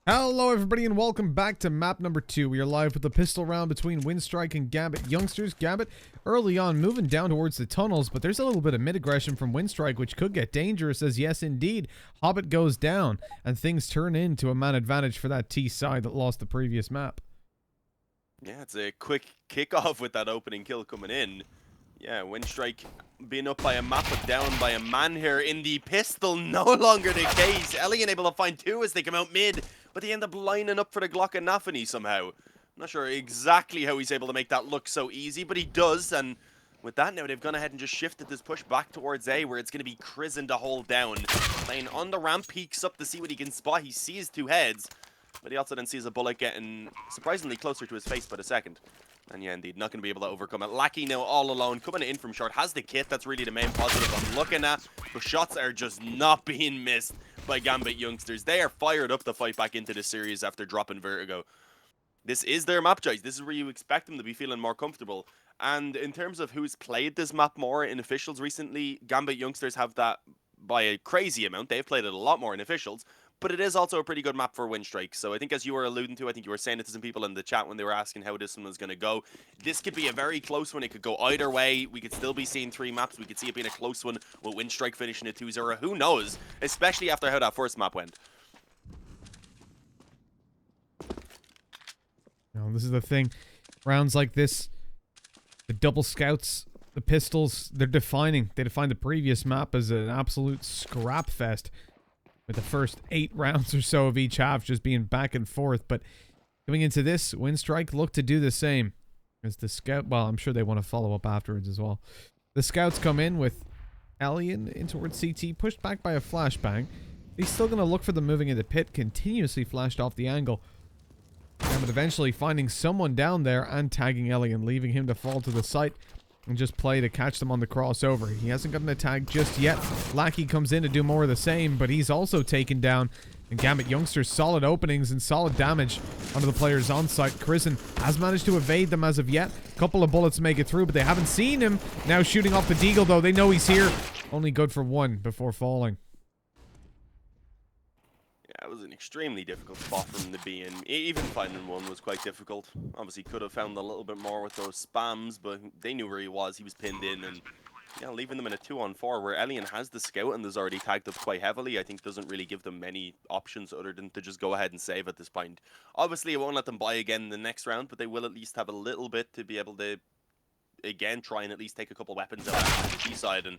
Hello everybody and welcome back to map number 2. We are live with the pistol round between Winstrike and Gambit youngsters. Gambit early on moving down towards the tunnels, but there's a little bit of mid-aggression from Winstrike which could get dangerous as yes indeed, Hobbit goes down and things turn into a man advantage for that T side that lost the previous map. Yeah, it's a quick kickoff with that opening kill coming in. Yeah, Winstrike being up by a map but down by a man here in the pistol. No longer the case. Elian able to find two as they come out mid, but they end up lining up for the Glock and Nafany somehow. I'm not sure exactly how he's able to make that look so easy, but he does. And with that now, they've gone ahead and just shifted this push back towards A, where it's going to be Krizen to hold down. Playing on the ramp, peeks up to see what he can spot. He sees two heads, but he also then sees a bullet getting surprisingly closer to his face by the second. And yeah, indeed, not going to be able to overcome it. Lackey now all alone, coming in from short, has the kit. That's really the main positive I'm looking at. The shots are just not being missed by Gambit youngsters. They are fired up to fight back into the series after dropping Vertigo. This is their map choice. This is where you expect them to be feeling more comfortable. And in terms of who's played this map more in officials recently, Gambit youngsters have that by a crazy amount. They've played it a lot more in officials. But it is also a pretty good map for Winstrike. So I think as you were alluding to, I think you were saying it to some people in the chat when they were asking how this one was going to go. This could be a very close one. It could go either way. We could still be seeing three maps. We could see it being a close one with Winstrike finishing at 2-0. Who knows? Especially after how that first map went. Now, this is the thing. Rounds like this, the double scouts, the pistols, they're defining. They defined the previous map as an absolute scrap fest, with the first 8 rounds or so of each half just being back and forth. But coming into this, Winstrike look to do the same as the scout. Well, I'm sure they want to follow up afterwards as well. The scouts come in with Elian in towards CT, pushed back by a flashbang. He's still going to look for them moving into pit, continuously flashed off the angle. But eventually finding someone down there and tagging Elian, leaving him to fall to the site and just play to catch them on the crossover. He hasn't gotten a tag just yet. Lackey comes in to do more of the same, but he's also taken down. And Gambit youngsters, solid openings and solid damage onto the players on site. Krizen has managed to evade them as of yet. A couple of bullets make it through, but they haven't seen him. Now shooting off the deagle though. They know he's here. Only good for one before falling. Yeah, it was an extremely difficult spot for him to be in. Even finding one was quite difficult. Obviously, could have found a little bit more with those spams, but they knew where he was. He was pinned in, and yeah, leaving them in a 2-on-4 where Elian has the scout and is already tagged up quite heavily, I think doesn't really give them many options other than to just go ahead and save at this point. Obviously, it won't let them buy again in the next round, but they will at least have a little bit to be able to, again, try and at least take a couple weapons out of the G side. And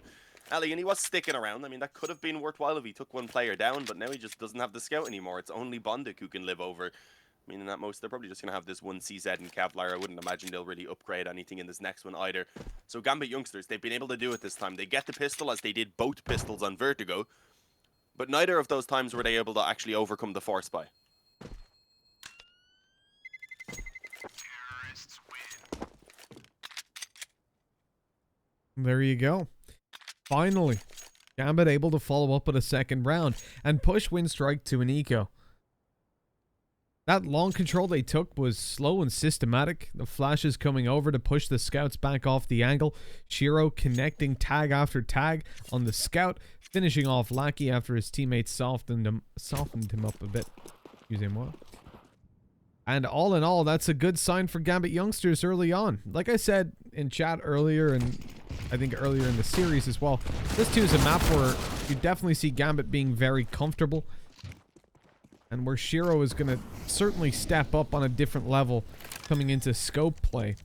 Elian, he was sticking around. I mean, that could have been worthwhile if he took one player down, but now he just doesn't have the scout anymore. It's only Bondik who can live over. Meaning that most, they're probably just going to have this one CZ and Kevlar. I wouldn't imagine they'll really upgrade anything in this next one either. So Gambit youngsters, they've been able to do it this time. They get the pistol as they did both pistols on Vertigo, but neither of those times were they able to actually overcome the force buy. There you go. Finally, Gambit able to follow up with a second round and push Winstrike to an eco. That long control they took was slow and systematic. The flashes coming over to push the scouts back off the angle. Shiro connecting tag after tag on the scout, finishing off Lackey after his teammates softened him up a bit. Using what? And all in all, that's a good sign for Gambit youngsters early on. Like I said in chat earlier, and I think earlier in the series as well, this too is a map where you definitely see Gambit being very comfortable, and where Shiro is going to certainly step up on a different level coming into scope play.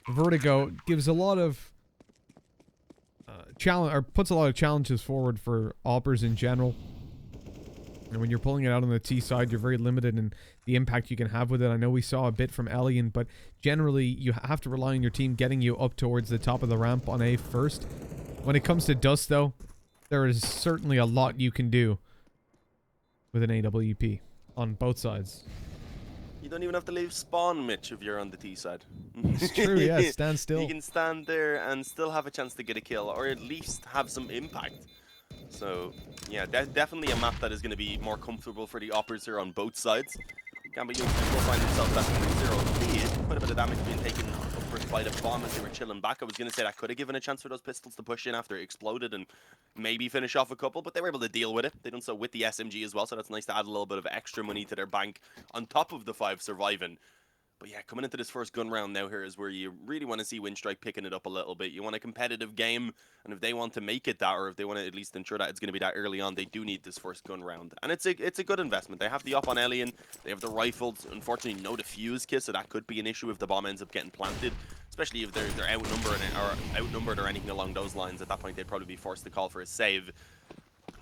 Vertigo gives a lot of puts a lot of challenges forward for Oppers in general. And when you're pulling it out on the T side, you're very limited in the impact you can have with it. I know we saw a bit from Elian, but generally you have to rely on your team getting you up towards the top of the ramp on A first. When it comes to Dust though, there is certainly a lot you can do with an AWP on both sides. You don't even have to leave spawn, Mitch, if you're on the T side. It's true, yeah, stand still. You can stand there and still have a chance to get a kill, or at least have some impact. So, yeah, definitely a map that is going to be more comfortable for the Oppers here on both sides. Gambit youngsters will find themselves at 3-0 lead. Quite a bit of damage being taken upwards by the bomb as they were chilling back. I was going to say that could have given a chance for those pistols to push in after it exploded and maybe finish off a couple, but they were able to deal with it. They done so with the SMG as well, so that's nice to add a little bit of extra money to their bank on top of the 5 surviving. But yeah, coming into this first gun round now here is where you really want to see Winstrike picking it up a little bit. You want a competitive game, and if they want to make it that, or if they want to at least ensure that it's going to be that early on, they do need this first gun round. And it's a good investment. They have the up on Alien, they have the rifles. Unfortunately, no defuse kit, so that could be an issue if the bomb ends up getting planted, especially if they're outnumbered or anything along those lines. At that point, they'd probably be forced to call for a save.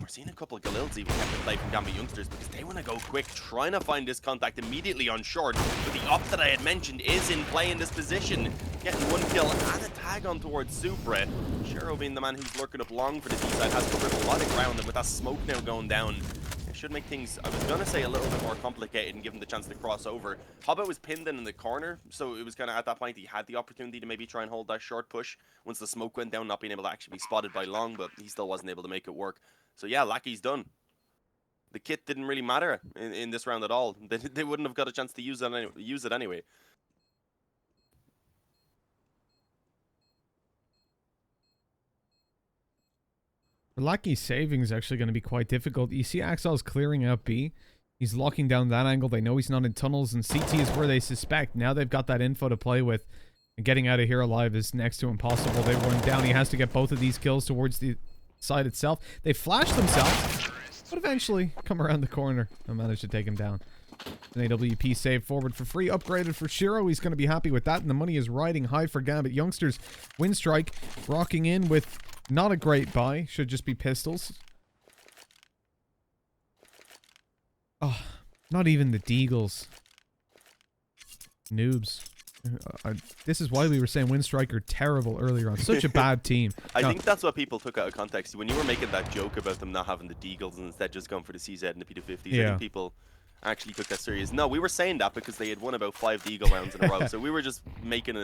We're seeing a couple of Galils even have to play from Gambit youngsters because they want to go quick, trying to find this contact immediately on short. But the op that I had mentioned is in play in this position, getting 1 kill and a tag on towards Supra. Shero, being the man who's lurking up long for the D side, has covered a lot of ground, and with that smoke now going down, it should make things, I was going to say, a little bit more complicated and give him the chance to cross over. Hobbit was pinned in the corner, so it was kind of at that point he had the opportunity to maybe try and hold that short push once the smoke went down, not being able to actually be spotted by Long, but he still wasn't able to make it work. So yeah, Lackey's done. The kit didn't really matter in this round at all. They wouldn't have got a chance to use it anyway. Lackey's saving is actually going to be quite difficult. You see Axel's clearing out B. He's locking down that angle. They know he's not in tunnels, and CT is where they suspect. Now they've got that info to play with. And getting out of here alive is next to impossible. They run down. He has to get both of these kills towards the side itself. They flash themselves, but eventually come around the corner and manage to take him down. An AWP save forward for free, upgraded for Shiro. He's going to be happy with that, and the money is riding high for Gambit youngsters. Winstrike rocking in with not a great buy, should just be pistols. Oh, not even the Deagles. Noobs. This is why we were saying Winstrike are terrible earlier on. Such a bad team. I think that's what people took out of context. When you were making that joke about them not having the Deagles and instead just going for the CZ and the P250s, I think people actually took that serious. No, we were saying that because they had won about 5 Deagle rounds in a row, so we were just making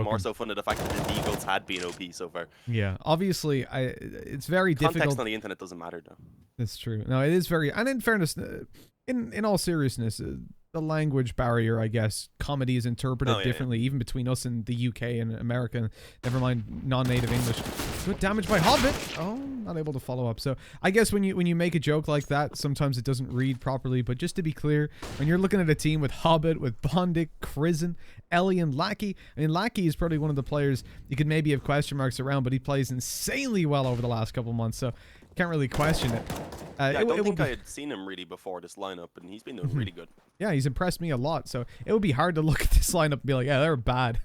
more so fun of the fact that the Deagles had been OP so far. Yeah, obviously, it's very difficult. Context on the internet doesn't matter, though. That's true. No, it is very... And in fairness, in all seriousness... the language barrier, I guess. Comedy is interpreted differently, even between us and the UK and America. Never mind non-native English. Good damage by Hobbit. Oh, not able to follow up. So I guess when you make a joke like that, sometimes it doesn't read properly. But just to be clear, when you're looking at a team with Hobbit, with Bondic, Krizen, Ellie, and Lackey, I mean, Lackey is probably one of the players you could maybe have question marks around, but he plays insanely well over the last couple months. So can't really question it. I don't think I had seen him really before this lineup, and he's been doing really good. Yeah, he's impressed me a lot. So it would be hard to look at this lineup and be like, yeah, they're bad.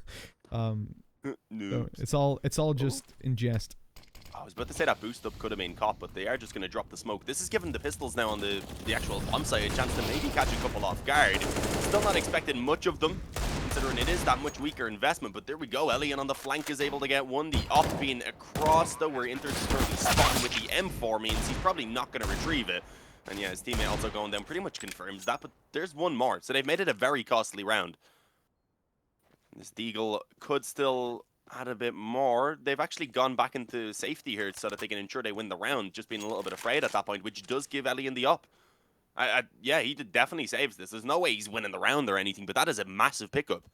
So it's all just in jest. I was about to say that boost up could have been caught, but they are just going to drop the smoke. This is giving the pistols now on the actual bomb site a chance to maybe catch a couple off guard. Still not expecting much of them, considering it is that much weaker investment, but there we go. Elian on the flank is able to get one. The op being across, though, where Inter's currently spotting with the M4 means he's probably not going to retrieve it. And yeah, his teammate also going down pretty much confirms that, but there's one more. So they've made it a very costly round. This Deagle could still add a bit more. They've actually gone back into safety here so that they can ensure they win the round, just being a little bit afraid at that point, which does give Elian the up. Yeah, he definitely saves this. There's no way he's winning the round or anything, but that is a massive pickup.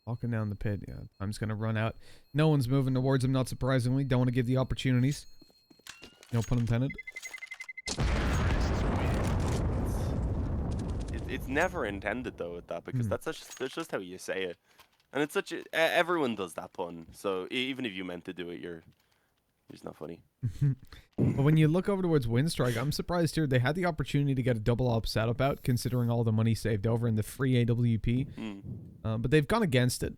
Walking down the pit, yeah. Time's going to run out. No one's moving towards him, not surprisingly. Don't want to give the opportunities. No pun intended. It's never intended, though, at that, because that's just how you say it. And it's such a... everyone does that pun, so even if you meant to do it, it's not funny. But when you look over towards Winstrike, I'm surprised here. They had the opportunity to get a double op setup out, considering all the money saved over in the free AWP. But they've gone against it,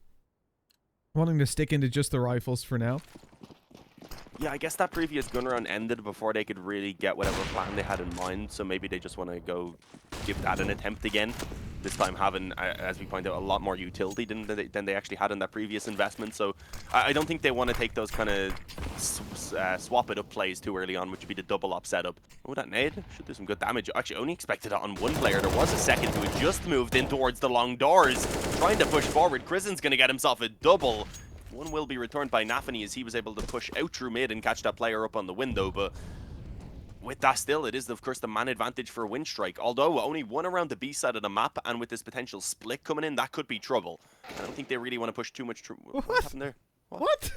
wanting to stick into just the rifles for now. Yeah, I guess that previous gun round ended before they could really get whatever plan they had in mind, so maybe they just want to go give that an attempt again. This time having, as we point out, a lot more utility than they actually had in that previous investment. So I don't think they want to take those kind of swap it up plays too early on, which would be the double op setup. Oh, that nade should do some good damage. Actually, only expected it on one player. There was a second who had just moved in towards the long doors, trying to push forward. Krizen's going to get himself a double. One will be returned by Nafany as he was able to push out through mid and catch that player up on the window, but with that still, it is, of course, the man advantage for Winstrike. Although only one around the B side of the map, and with this potential split coming in, that could be trouble. I don't think they really want to push too much. What happened there? What?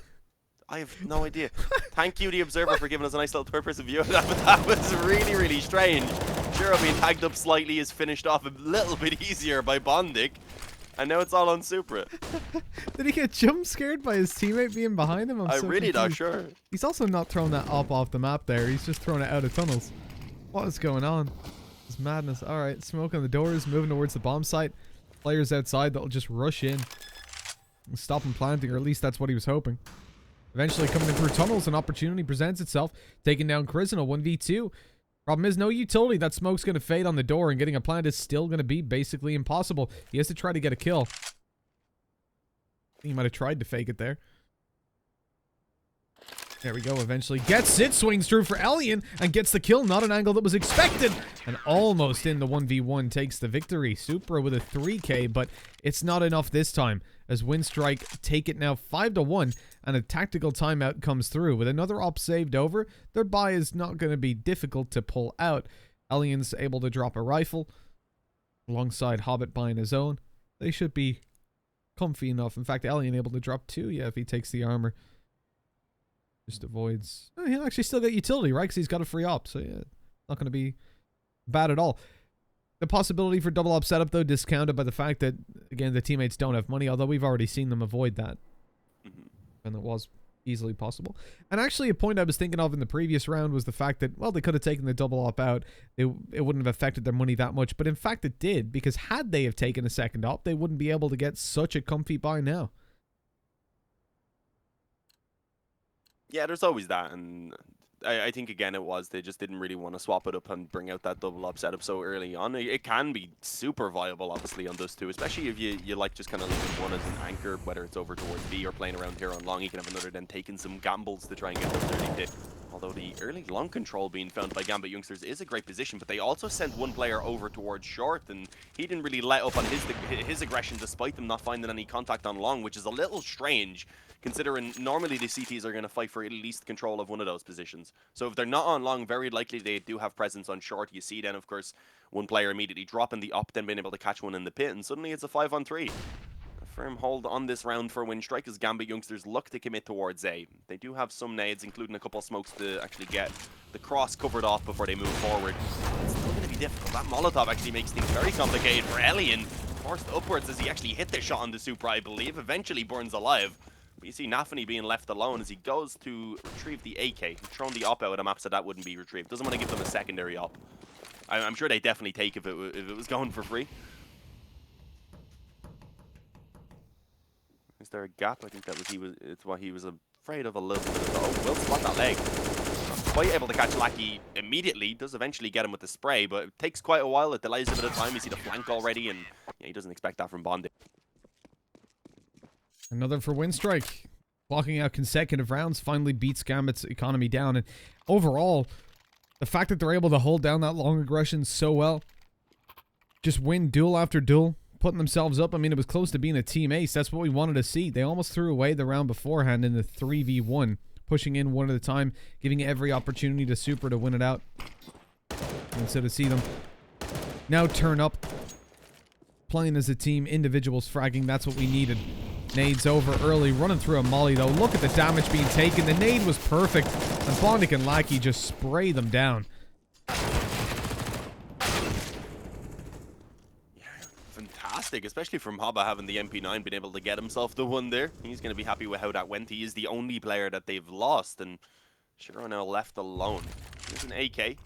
I have no idea. Thank you, the Observer, for giving us a nice little third-person view of that, but that was really, really strange. Shiro being tagged up slightly is finished off a little bit easier by Bondic. And now it's all on Supra. Did he get jump scared by his teammate being behind him? I'm really not sure. He's also not throwing that op off the map there. He's just throwing it out of tunnels. What is going on? It's madness. All right, smoke on the doors, moving towards the bomb site. Players outside that'll just rush in and stop him planting, or at least that's what he was hoping. Eventually coming in through tunnels, an opportunity presents itself, taking down Chris in a 1v2. Problem is, no utility. That smoke's going to fade on the door, and getting a plant is still going to be basically impossible. He has to try to get a kill. He might have tried to fake it there. There we go, eventually gets it, swings through for Elian, and gets the kill. Not an angle that was expected, and almost in the 1v1 takes the victory. Supra with a 3k, but it's not enough this time, as Winstrike take it now 5-1, and a tactical timeout comes through. With another op saved over, their buy is not going to be difficult to pull out. Elian's able to drop a rifle, alongside Hobbit buying his own. They should be comfy enough. In fact, Elian able to drop 2, yeah, if he takes the armor. Just avoids... Oh, he'll actually still get utility, right? Because he's got a free op. So, yeah, not going to be bad at all. The possibility for double op setup, though, discounted by the fact that, again, the teammates don't have money. Although we've already seen them avoid that. And it was easily possible. And actually, a point I was thinking of in the previous round was the fact that, well, they could have taken the double op out. It wouldn't have affected their money that much. But in fact, it did. Because had they have taken a second op, they wouldn't be able to get such a comfy buy now. Yeah, there's always that, and I think, again, it was they just didn't really want to swap it up and bring out that double up setup so early on. It can be super viable, obviously, on Dust2, especially if you like just kind of leaving one as an anchor, whether it's over towards B or playing around here on long. You can have another then taking some gambles to try and get those early hit. Although the early long control being found by Gambit youngsters is a great position, but they also sent one player over towards short, and he didn't really let up on his aggression despite them not finding any contact on long, which is a little strange, considering normally the CTs are going to fight for at least control of one of those positions. So if they're not on long, very likely they do have presence on short. You see then, of course, one player immediately dropping the op, then being able to catch one in the pit, and suddenly it's a 5-on-3. Firm hold on this round for Winstrike as Gambit youngsters look to commit towards A. They do have some nades, including a couple of smokes to actually get the cross covered off before they move forward. It's still going to be difficult. That Molotov actually makes things very complicated for Elian. Forced upwards as he actually hit the shot on the Supra, I believe. Eventually burns alive. But you see Nafany being left alone as he goes to retrieve the AK. He's thrown the op out of the map, so that wouldn't be retrieved. Doesn't want to give them a secondary op. I'm sure they definitely take if it was going for free. Is there a gap? I think that was it's what he was afraid of a little bit. Oh, will spot that leg. Not quite able to catch Lackey immediately. Does eventually get him with the spray, but it takes quite a while. It delays a bit of time. You see the flank already, and yeah, he doesn't expect that from Bondi. Another for Winstrike. Blocking out consecutive rounds finally beats Gambit's economy down. And overall, the fact that they're able to hold down that long aggression so well, just win duel after duel, putting themselves up. I mean, it was close to being a team ace. That's what we wanted to see. They almost threw away the round beforehand in the 3v1, pushing in one at a time, giving every opportunity to Supra to win it out. Instead of see them now turn up, playing as a team, individuals fragging. That's what we needed. Nades over early, running through a molly though. Look at the damage being taken. The nade was perfect, and Bondic and Lackey just spray them down. Especially from Haba having the MP9, being able to get himself the one there. He's going to be happy with how that went. He is the only player that they've lost, and Shiro now left alone. There's an AK.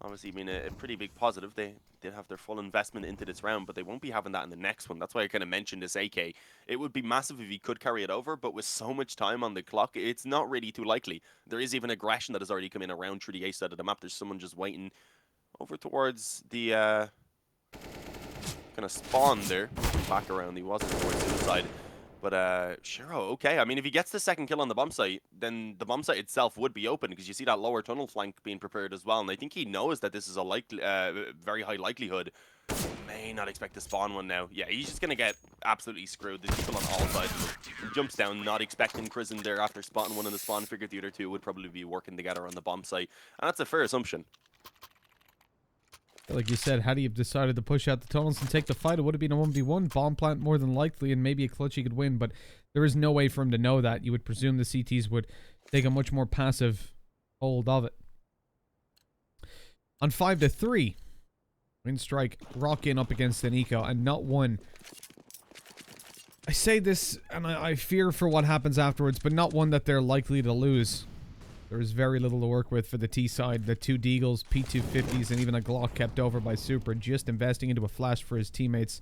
Obviously, being a pretty big positive. They did have their full investment into this round, but they won't be having that in the next one. That's why I kind of mentioned this AK. It would be massive if he could carry it over, but with so much time on the clock, it's not really too likely. There is even aggression that has already come in around through the A side of the map. There's someone just waiting over towards the... kind of spawn there, back around. He wasn't towards suicide. But Shiro, okay. I mean, if he gets the second kill on the bomb site, then the bomb site itself would be open because you see that lower tunnel flank being prepared as well. And I think he knows that this is a very high likelihood. May not expect to spawn one now. Yeah, he's just going to get absolutely screwed. There's people on all sides of him. He jumps down, not expecting Prison there after spotting one in the spawn. Figured the other two would probably be working together on the bomb site. And that's a fair assumption. Like you said, had he decided to push out the tunnels and take the fight, it would have been a 1v1. Bomb plant more than likely, and maybe a clutch he could win, but there is no way for him to know that. You would presume the CTs would take a much more passive hold of it. On 5-3, Winstrike rock in up against an eco, and not one. I say this, and I fear for what happens afterwards, but not one that they're likely to lose. There is very little to work with for the T side. The 2 Deagles, P250s, and even a Glock kept over by Super, just investing into a flash for his teammates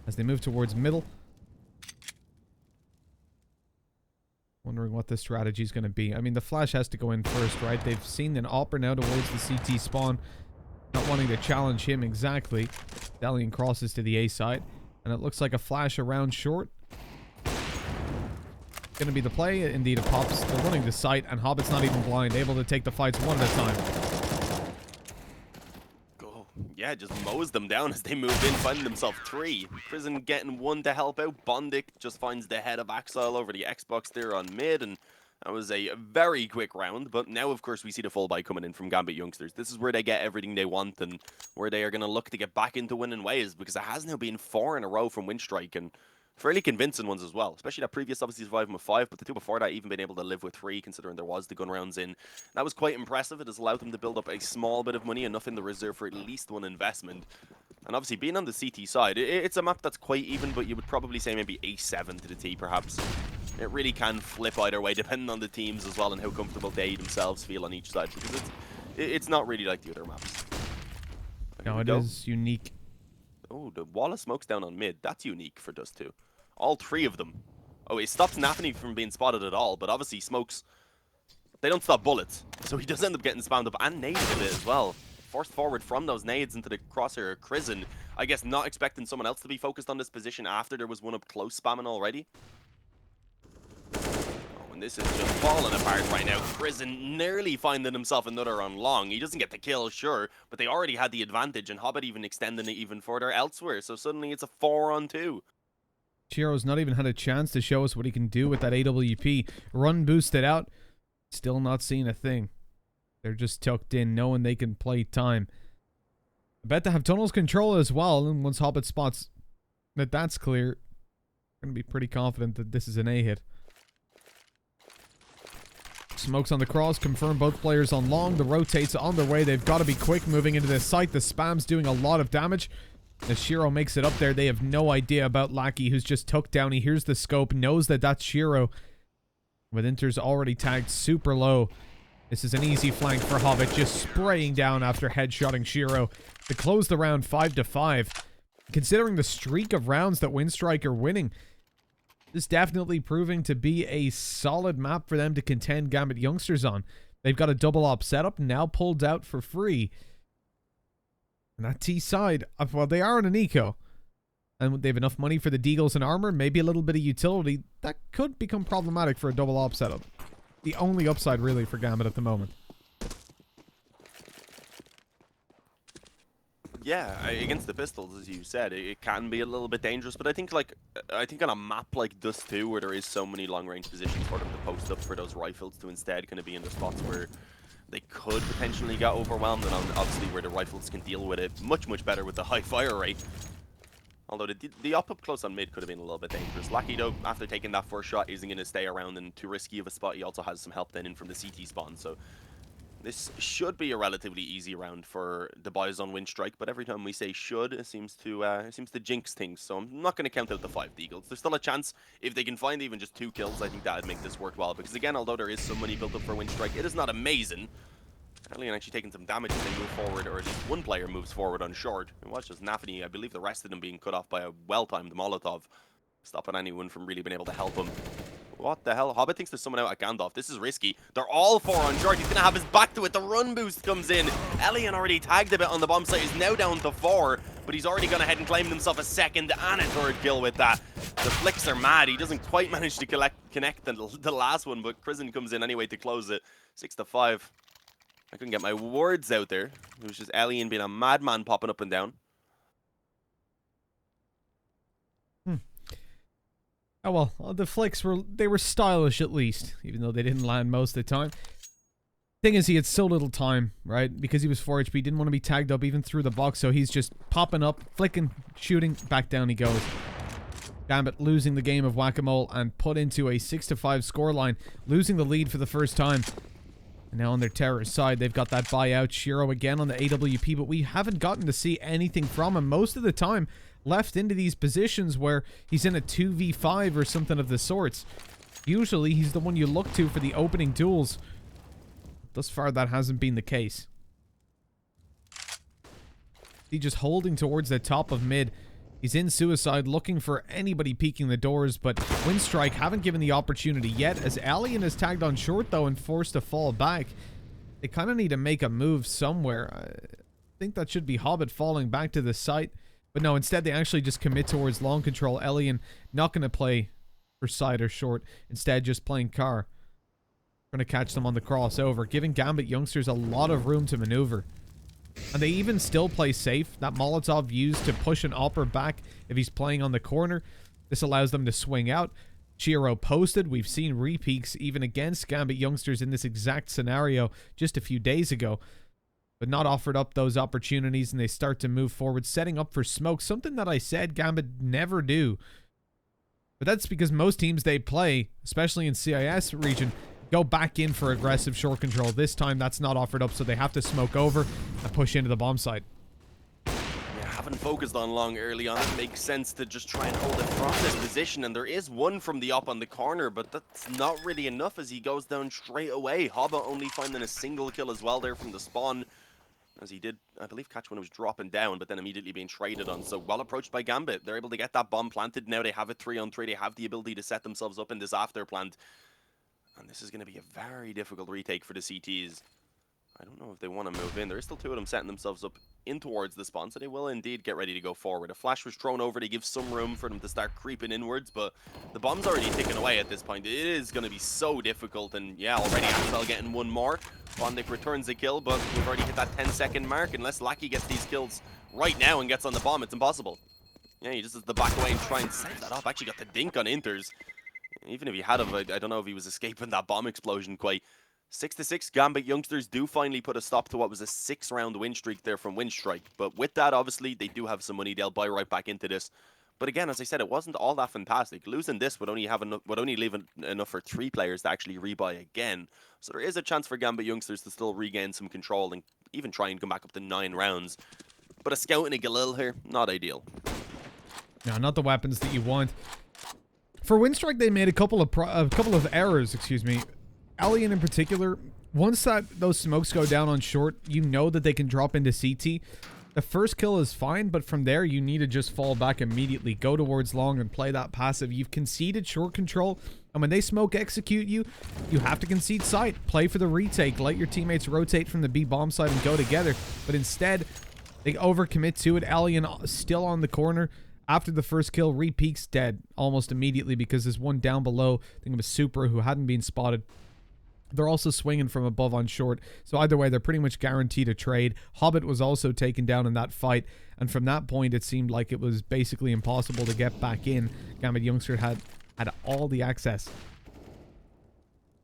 as they move towards middle. Wondering what the strategy is going to be. I mean, the flash has to go in first, right? They've seen an Opera now towards the CT spawn, not wanting to challenge him exactly. Dalian crosses to the A side, and it looks like a flash around short. Going to be the play. Indeed, it pops. They're running the site, and Hobbit's not even blind, able to take the fights one at a time. Oh, yeah, just mows them down as they move in, finding themselves 3. Prison getting 1 to help out. Bondic just finds the head of Axile over the Xbox there on mid, and that was a very quick round. But now, of course, we see the full buy coming in from Gambit youngsters. This is where they get everything they want and where they are going to look to get back into winning ways, because it has now been 4 in a row from Winstrike, and fairly convincing ones as well, especially that previous obviously surviving with 5, but the 2 before that even been able to live with 3, considering there was the gun rounds in. That was quite impressive. It has allowed them to build up a small bit of money, enough in the reserve for at least 1 investment. And obviously being on the CT side, it's a map that's quite even, but you would probably say maybe A7 to the T perhaps. It really can flip either way, depending on the teams as well and how comfortable they themselves feel on each side, because it's not really like the other maps. No, it is unique. Oh, the wall of smoke's down on mid. That's unique for Dust2. All 3 of them. Oh, it stops Nafany from being spotted at all, but obviously smokes, they don't stop bullets. So he does end up getting spammed up and naded a bit as well. Forced forward from those nades into the crosshair of Prison. I guess not expecting someone else to be focused on this position after there was one up close spamming already. Oh, and this is just falling apart right now. Prison nearly finding himself another on long. He doesn't get the kill, sure, but they already had the advantage, and Hobbit even extending it even further elsewhere. So suddenly it's a 4-on-2. Chiro's not even had a chance to show us what he can do with that AWP. Run boosted out. Still not seeing a thing. They're just tucked in, knowing they can play time. I bet to have tunnels control as well, and once Hobbit spots that that's clear, I'm going to be pretty confident that this is an A hit. Smokes on the cross, confirm both players on long. The rotates on their way. They've got to be quick moving into this site. The spam's doing a lot of damage. As Shiro makes it up there, they have no idea about Lackey, who's just tucked down. He hears the scope, knows that that's Shiro. With Inter's already tagged super low. This is an easy flank for Hobbit, just spraying down after headshotting Shiro to close the round 5-5. Considering the streak of rounds that Winstrike are winning, this is definitely proving to be a solid map for them to contend Gambit youngsters on. They've got a double op setup, now pulled out for free. And that T side, well, they are on an eco. And they have enough money for the Deagles and armor, maybe a little bit of utility. That could become problematic for a double op setup. The only upside, really, for Gambit at the moment. Yeah, against the pistols, as you said, it can be a little bit dangerous. But I think on a map like Dust2, where there is so many long-range positions for them to post up for those rifles to instead kind of be in the spots where they could potentially get overwhelmed, and obviously where the rifles can deal with it much, much better with the high fire rate. Although the up close on mid could have been a little bit dangerous. Lucky, though, after taking that first shot, isn't going to stay around, and too risky of a spot. He also has some help then in from the CT spawn, so this should be a relatively easy round for the boys on Winstrike, but every time we say should, it seems to jinx things, so I'm not going to count out the 5 Deagles. There's still a chance if they can find even just 2 kills. I think that would make this worthwhile, because again, although there is some money built up for Winstrike, it is not amazing. Alien actually taking some damage as they move forward, or at least one player moves forward on short. It was just Nafany, I believe the rest of them being cut off by a well-timed Molotov, stopping anyone from really being able to help him. What the hell? Hobbit thinks there's someone out at Gandalf. This is risky. They're all 4 on short. He's going to have his back to it. The run boost comes in. Elian already tagged a bit on the bomb site. Is now down to 4. but he's already gone ahead and claimed himself a second and a third kill with that. The flicks are mad. He doesn't quite manage to connect the last one, but Prison comes in anyway to close it. 6-5. I couldn't get my words out there. It was just Alien being a madman popping up and down. Oh well, the flicks were stylish at least, even though they didn't land most of the time. Thing is, he had so little time, right? Because he was 4 HP, didn't want to be tagged up even through the box, so he's just popping up, flicking, shooting, back down he goes. Gambit losing the game of Whack-A-Mole and put into a 6-5 scoreline, losing the lead for the first time. And now on their terrorist side, they've got that buyout. Shiro again on the AWP, but we haven't gotten to see anything from him most of the time. Left into these positions where he's in a 2v5 or something of the sorts. Usually, he's the one you look to for the opening duels. Thus far, that hasn't been the case. He's just holding towards the top of mid. He's in suicide, looking for anybody peeking the doors, but Winstrike haven't given the opportunity yet, as Alien is tagged on short, though, and forced to fall back. They kind of need to make a move somewhere. I think that should be Hobbit falling back to the site. But no, instead they actually just commit towards long control. Alien not going to play for side or short. Instead, just playing car. Trying to catch them on the crossover, giving Gambit youngsters a lot of room to maneuver. And they even still play safe. That Molotov used to push an Opera back if he's playing on the corner. This allows them to swing out. Shiro posted. We've seen repeaks even against Gambit youngsters in this exact scenario just a few days ago. But not offered up those opportunities, and they start to move forward, setting up for smoke. Something that I said Gambit never do. But that's because most teams they play, especially in CIS region, go back in for aggressive short control. This time that's not offered up, so they have to smoke over and push into the bomb site. Yeah, haven't focused on long early on. It makes sense to just try and hold it from this position, and there is one from the up on the corner, but that's not really enough as he goes down straight away. Hobba only finding a single kill as well there from the spawn, as he did, I believe, catch when it was dropping down, but then immediately being traded on. So well approached by Gambit. They're able to get that bomb planted. Now they have it 3-on-3. They have the ability to set themselves up in this after plant. And this is going to be a very difficult retake for the CTs. I don't know if they want to move in. There is still two of them setting themselves up in towards the spawn, so they will indeed get ready to go forward. A flash was thrown over to give some room for them to start creeping inwards, but the bomb's already ticking away at this point. It is going to be so difficult, and yeah, already Axel getting one more. Bondic returns the kill, but we've already hit that 10-second mark. Unless Lackey gets these kills right now and gets on the bomb, it's impossible. Yeah, he just has to back away and try and save that up. Actually got the dink on Inters. Even if he had him, I don't know if he was escaping that bomb explosion quite. 6-6, Gambit youngsters do finally put a stop to what was a 6-round win streak there from Winstrike. But with that, obviously, they do have some money. They'll buy right back into this. But again, as I said, it wasn't all that fantastic. Losing this would only leave enough for 3 players to actually rebuy again. So there is a chance for Gambit youngsters to still regain some control and even try and come back up to 9 rounds. But a scout and a Galil here, not ideal. No, not the weapons that you want. For Winstrike, they made a couple of errors, excuse me. Alien in particular, once those smokes go down on short, you know that they can drop into CT. The first kill is fine, but from there, you need to just fall back immediately. Go towards long and play that passive. You've conceded short control, and when they smoke execute you, you have to concede sight. Play for the retake. Let your teammates rotate from the B bomb side and go together. But instead, they overcommit to it. Alien still on the corner. After the first kill, Repeak's dead almost immediately because there's one down below. I think it was Supra who hadn't been spotted. They're also swinging from above on short. So either way, they're pretty much guaranteed a trade. Hobbit was also taken down in that fight. And from that point, it seemed like it was basically impossible to get back in. Gambit youngster had all the access.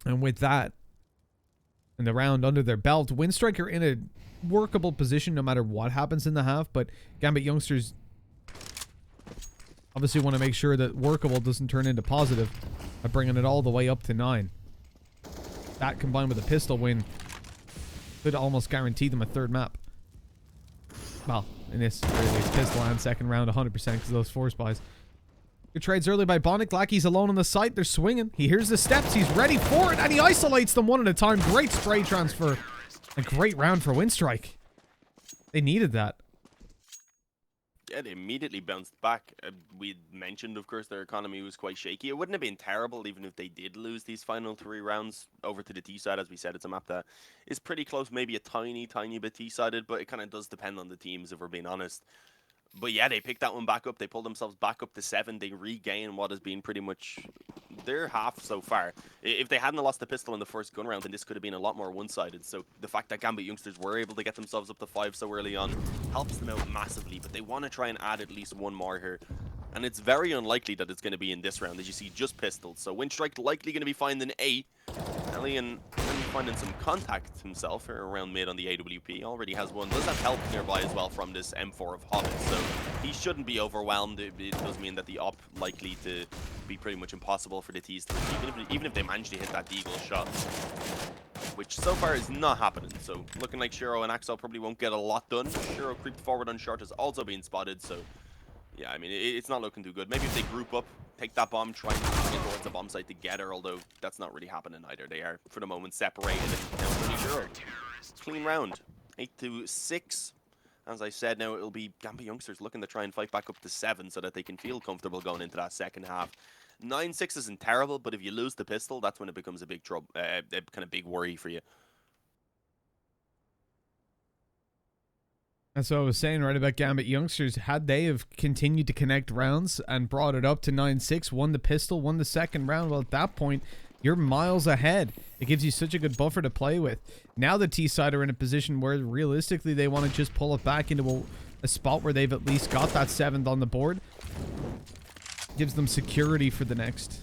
And with that, and the round under their belt, Winstrike are in a workable position no matter what happens in the half. But Gambit youngsters obviously want to make sure that workable doesn't turn into positive by bringing it all the way up to 9. That combined with a pistol win could almost guarantee them a 3rd map. Well, in this really, it's pistol and 2nd round 100% because of those force buys. Good trades early by Bondic. Lackey's alone on the site. They're swinging. He hears the steps. He's ready for it, and he isolates them one at a time. Great spray transfer. A great round for Winstrike. They needed that. Yeah, they immediately bounced back. We mentioned, of course, their economy was quite shaky. It wouldn't have been terrible even if they did lose these final 3 rounds over to the T-side. As we said, it's a map that is pretty close, maybe a tiny bit T-sided, but it kind of does depend on the teams, if we're being honest. But yeah, they picked that one back up. They pulled themselves back up to 7. They regain what has been pretty much their half so far. If they hadn't lost the pistol in the first gun round, then this could have been a lot more one-sided. So the fact that Gambit youngsters were able to get themselves up to 5 so early on helps them out massively. But they want to try and add at least one more here. And it's very unlikely that it's going to be in this round, as you see, just pistols. So Winstrike likely going to be finding A. Alien finding some contact himself here around mid on the AWP. Already has one. Does have help nearby as well from this M4 of Hobbit, so he shouldn't be overwhelmed. It does mean that the op likely to be pretty much impossible for the T's to even if they manage to hit that deagle shot, which so far is not happening. So looking like Shiro and Axel probably won't get a lot done. Shiro creeped forward on short has also been spotted, so yeah, I mean, it's not looking too good. Maybe if they group up, take that bomb, try and get towards the bomb site together, although that's not really happening either. They are, for the moment, separated and now pretty sure. Clean round. 8-6. As I said, now it'll be Gambit youngsters looking to try and fight back up to 7 so that they can feel comfortable going into that second half. 9-6 isn't terrible, but if you lose the pistol, that's when it becomes a big trouble, a kind of big worry for you. That's what I was saying right about Gambit youngsters. Had they have continued to connect rounds and brought it up to 9-6, won the pistol, won the second round, well, at that point, you're miles ahead. It gives you such a good buffer to play with. Now the T-side are in a position where realistically they want to just pull it back into a spot where they've at least got that 7th on the board. Gives them security for the next.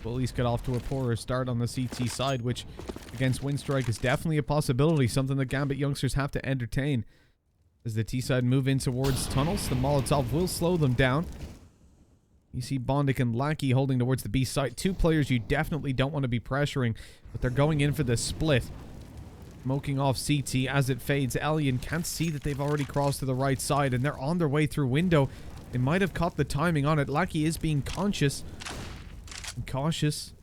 We'll at least get off to a poorer start on the CT side, which against Winstrike is definitely a possibility, something that Gambit youngsters have to entertain. As the T-side move in towards tunnels, the Molotov will slow them down. You see Bondic and Lackey holding towards the B side. 2 players you definitely don't want to be pressuring, but they're going in for the split. Smoking off CT as it fades. Alien can't see that they've already crossed to the right side, and they're on their way through window. They might have caught the timing on it. Lackey is being conscious and cautious.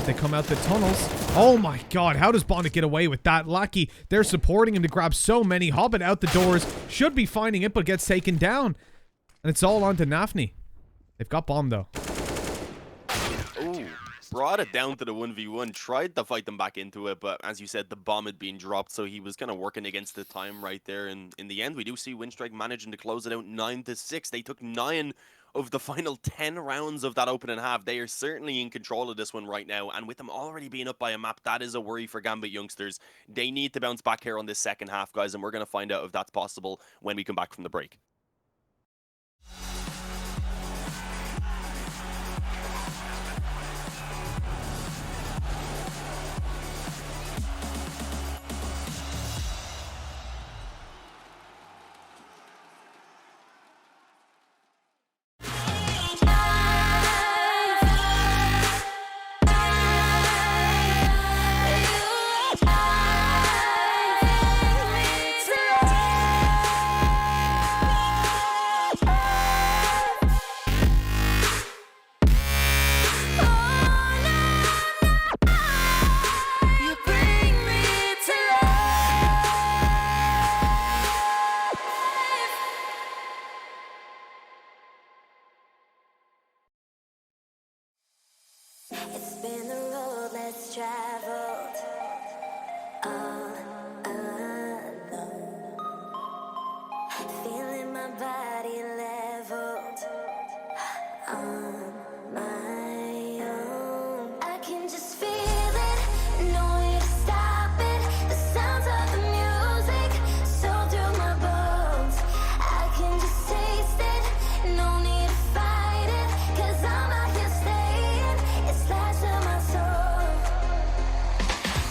They come out the tunnels. Oh my god, how does Bondic get away with that? Lackey, they're supporting him to grab so many. Hobbit out the doors. Should be finding it, but gets taken down. And it's all on to Nafni. They've got bomb, though. Ooh, brought it down to the 1v1. Tried to fight them back into it, but as you said, the bomb had been dropped, so he was kind of working against the time right there. And in the end, we do see Winstrike managing to close it out 9-6. They took 9 of the final 10 rounds of that opening half. They are certainly in control of this one right now, and with them already being up by a map, that is a worry for Gambit youngsters. They need to bounce back here on this second half, guys, and we're going to find out if that's possible when we come back from the break. It's been the road less traveled, all alone. Feeling my body leveled on my own. I can just feel it, no way to stop it. The sounds of the music so through my bones. I can just taste it, no need to fight it, 'cause I'm out here staying. It's lies to my soul.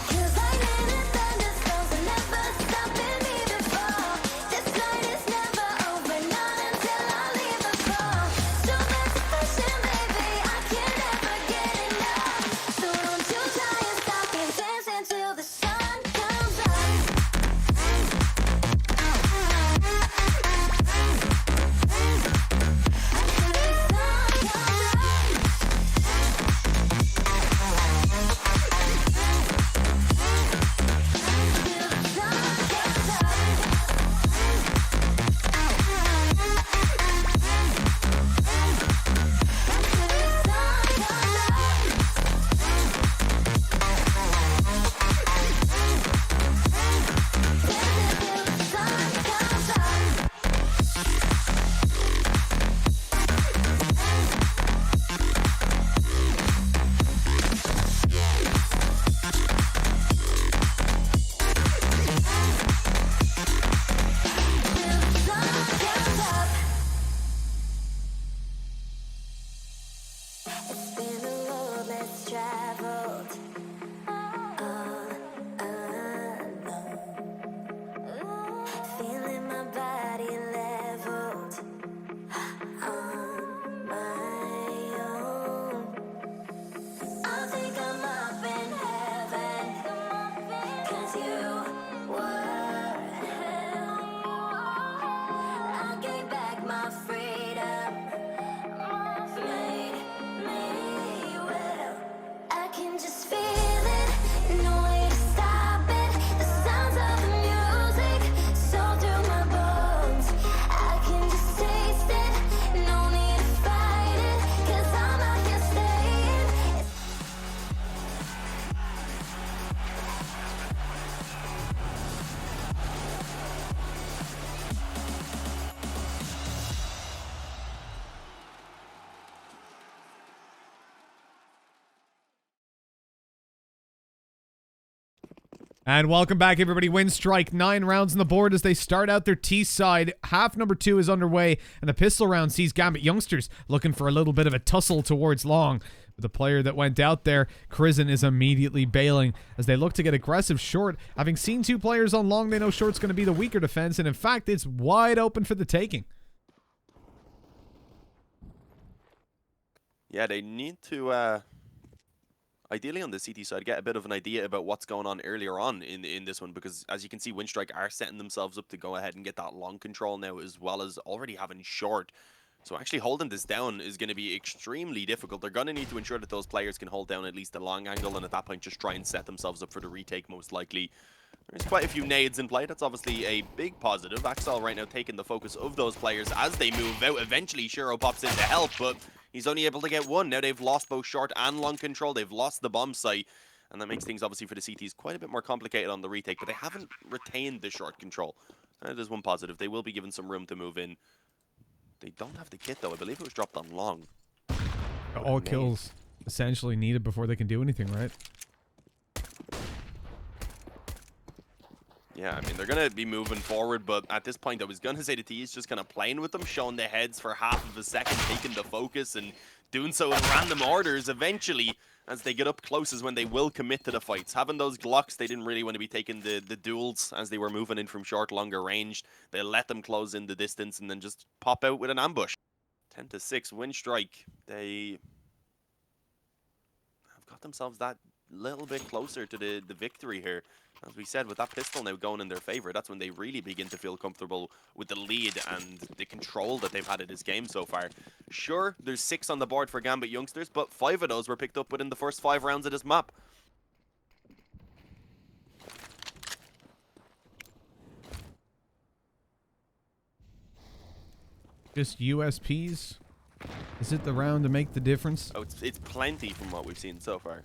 'Cause lightning and thunder. And welcome back, everybody. Winstrike, 9 rounds on the board as they start out their T side. Half number 2 is underway, and the pistol round sees Gambit youngsters looking for a little bit of a tussle towards long. But the player that went out there, Crizzen, is immediately bailing as they look to get aggressive short. Having seen 2 players on long, they know short's going to be the weaker defense, and in fact, it's wide open for the taking. Yeah, they need to, ideally on the CT side, get a bit of an idea about what's going on earlier on in this one, because as you can see, Winstrike are setting themselves up to go ahead and get that long control now, as well as already having short. So actually holding this down is going to be extremely difficult. They're going to need to ensure that those players can hold down at least a long angle, and at that point just try and set themselves up for the retake most likely. There's quite a few nades in play. That's obviously a big positive. Axel right now taking the focus of those players as they move out. Eventually Shiro pops in to help, but he's only able to get one. Now they've lost both short and long control. They've lost the bomb site, and that makes things obviously for the CTs quite a bit more complicated on the retake, but they haven't retained the short control. There's one positive. They will be given some room to move in. They don't have the kit though. I believe it was dropped on long. All kills essentially needed before they can do anything, right? Yeah, I mean, they're going to be moving forward, but at this point, I was going to say the T is just kind of playing with them, showing the heads for half of a second, taking the focus, and doing so in random orders. Eventually, as they get up close is when they will commit to the fights. Having those Glocks, they didn't really want to be taking the duels as they were moving in from short, longer range. They let them close in the distance and then just pop out with an ambush. 10-6, Winstrike. They have got themselves that little bit closer to the victory here. As we said, with that pistol now going in their favor, that's when they really begin to feel comfortable with the lead and the control that they've had in this game so far. Sure, there's 6 on the board for Gambit youngsters, but 5 of those were picked up within the first 5 rounds of this map. Just USPs? Is it the round to make the difference? Oh, it's plenty from what we've seen so far.